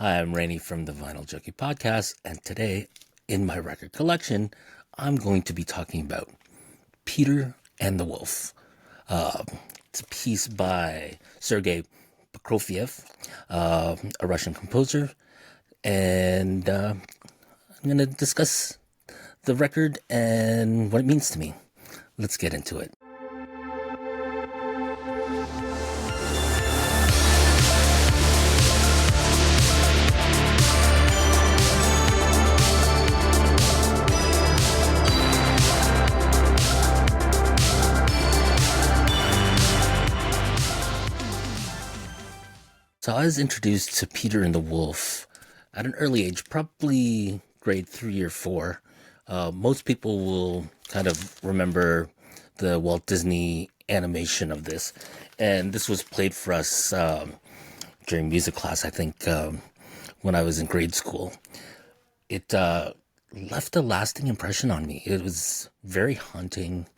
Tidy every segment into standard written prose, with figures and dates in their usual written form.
Hi, I'm Rainey from the Vinyl Junkie Podcast, and today in my record collection, I'm going to be talking about Peter and the Wolf. It's a piece by Sergei Prokofiev, a Russian composer, and I'm going to discuss the record and what it means to me. Let's get into it. So I was introduced to Peter and the Wolf at an early age, probably grade 3 or 4. Most people will kind of remember the Walt Disney animation of this. And this was played for us during music class, I think, when I was in grade school. It left a lasting impression on me. It was very haunting,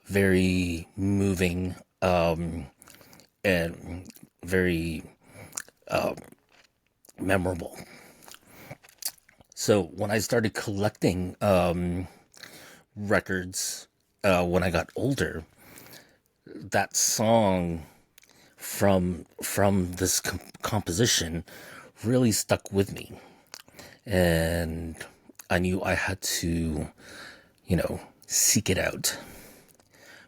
very moving, and very memorable. So when I started collecting records when I got older, that song from this composition really stuck with me, and I knew I had to, seek it out.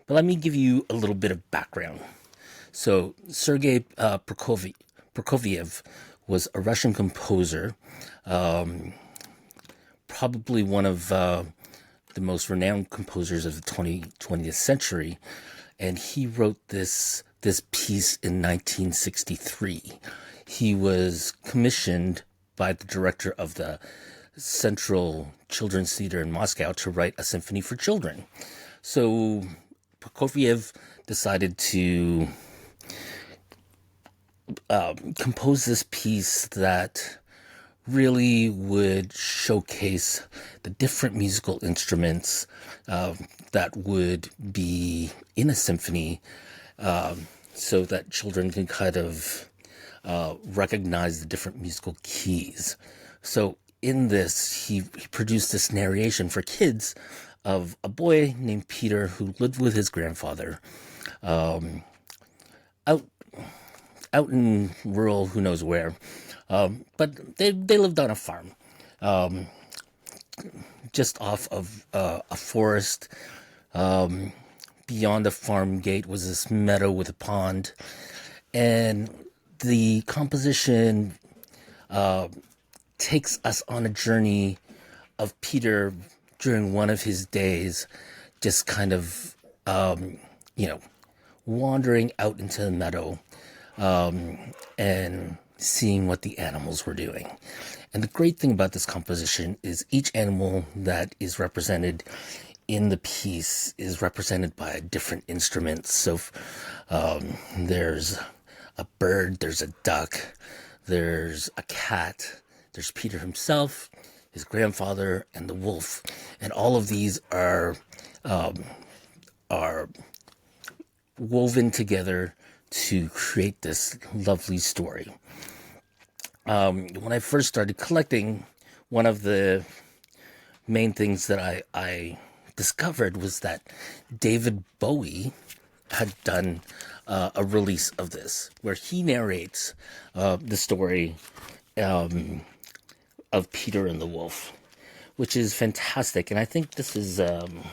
But let me give you a little bit of background. So Sergei Prokofiev was a Russian composer, probably one of the most renowned composers of the 20th century, and he wrote this piece in 1963. He was commissioned by the director of the Central Children's Theater in Moscow to write a symphony for children. So Prokofiev decided to compose this piece that really would showcase the different musical instruments that would be in a symphony, so that children can kind of recognize the different musical keys. So in this, he produced this narration for kids of a boy named Peter who lived with his grandfather out in rural, who knows where. But they lived on a farm, just off of a forest. Beyond the farm gate was this meadow with a pond. And the composition takes us on a journey of Peter during one of his days, just kind of, wandering out into the meadow, and seeing what the animals were doing. And the great thing about this composition is each animal that is represented in the piece is represented by a different instrument. So there's a bird, there's a duck, there's a cat, there's Peter himself, his grandfather, and the wolf. And all of these are woven together to create this lovely story. When I first started collecting, one of the main things that I discovered was that David Bowie had done a release of this, where he narrates the story of Peter and the Wolf, which is fantastic. And I think this is, I'm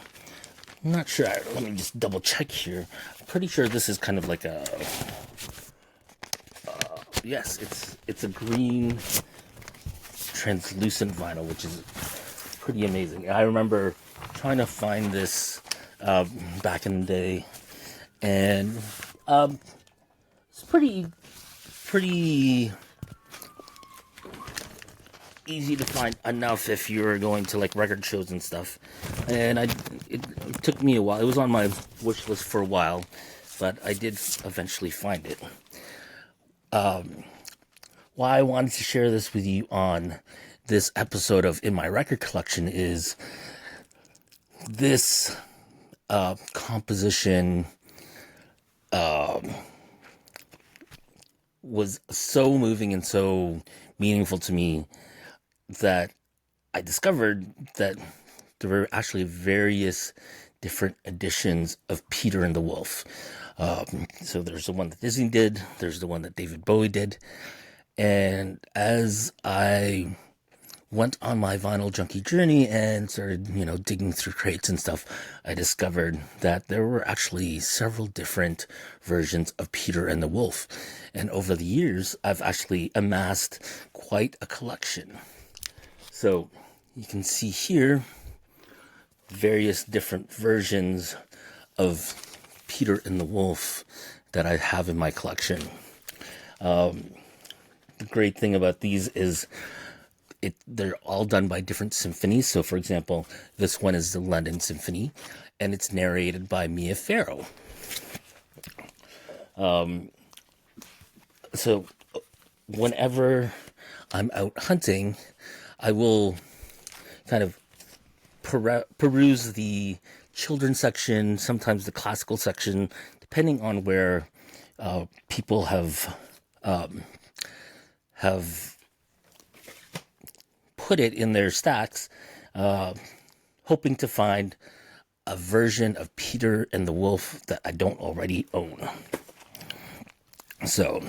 not sure, let me just double check here. I'm pretty sure this is kind of like a, yes, it's a green translucent vinyl, which is pretty amazing. I remember trying to find this back in the day, and it's pretty easy to find enough if you're going to like record shows and stuff. And it took me a while. It was on my wish list for a while, but I did eventually find it. Why I wanted to share this with you on this episode of In My Record Collection is this composition was so moving and so meaningful to me that I discovered that there were actually various different editions of Peter and the Wolf. So there's the one that Disney did, there's the one that David Bowie did, and as I went on my vinyl junkie journey and started, digging through crates and stuff, I discovered that there were actually several different versions of Peter and the Wolf. And over the years, I've actually amassed quite a collection. So you can see here various different versions of Peter and the Wolf that I have in my collection. The great thing about these is they're all done by different symphonies. So, for example, this one is the London Symphony, and it's narrated by Mia Farrow. So, whenever I'm out hunting, I will kind of peruse the children's section, sometimes the classical section, depending on where people have put it in their stacks, hoping to find a version of Peter and the Wolf that I don't already own. So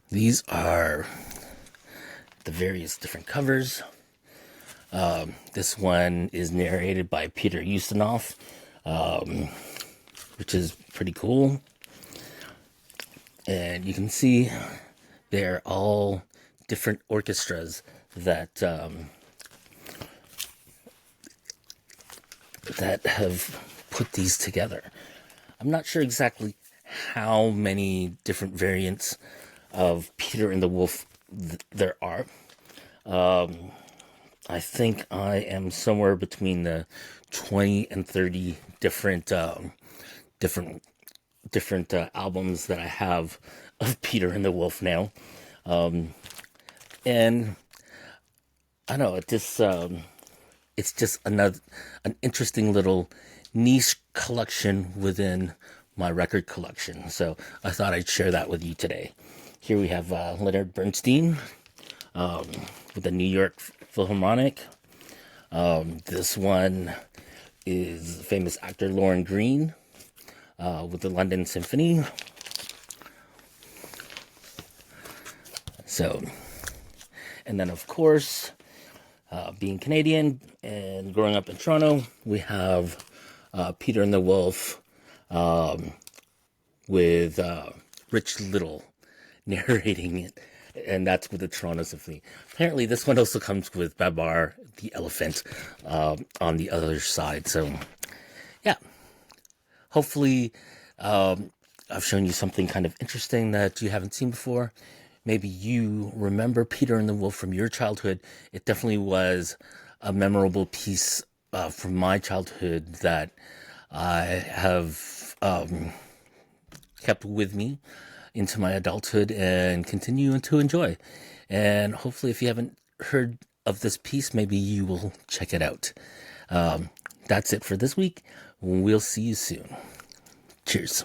these are the various different covers. This one is narrated by Peter Ustinov, which is pretty cool. And you can see they're all different orchestras that have put these together. I'm not sure exactly how many different variants of Peter and the Wolf there are. I think I am somewhere between the 20 and 30 different albums that I have of Peter and the Wolf now. And I don't know, it's just an interesting little niche collection within my record collection. So I thought I'd share that with you today. Here we have Leonard Bernstein with the New York Philharmonic. This one is famous actor Lorne Greene with the London Symphony. So, and then of course, being Canadian and growing up in Toronto, we have Peter and the Wolf with Rich Little narrating it, and that's with the Toronto Symphony. Apparently, this one also comes with Babar the elephant on the other side. So, yeah, hopefully I've shown you something kind of interesting that you haven't seen before. Maybe you remember Peter and the Wolf from your childhood. It definitely was a memorable piece from my childhood that I have kept with me into my adulthood and continue to enjoy. And hopefully, if you haven't heard of this piece, maybe you will check it out. That's it for this week. We'll see you soon. Cheers.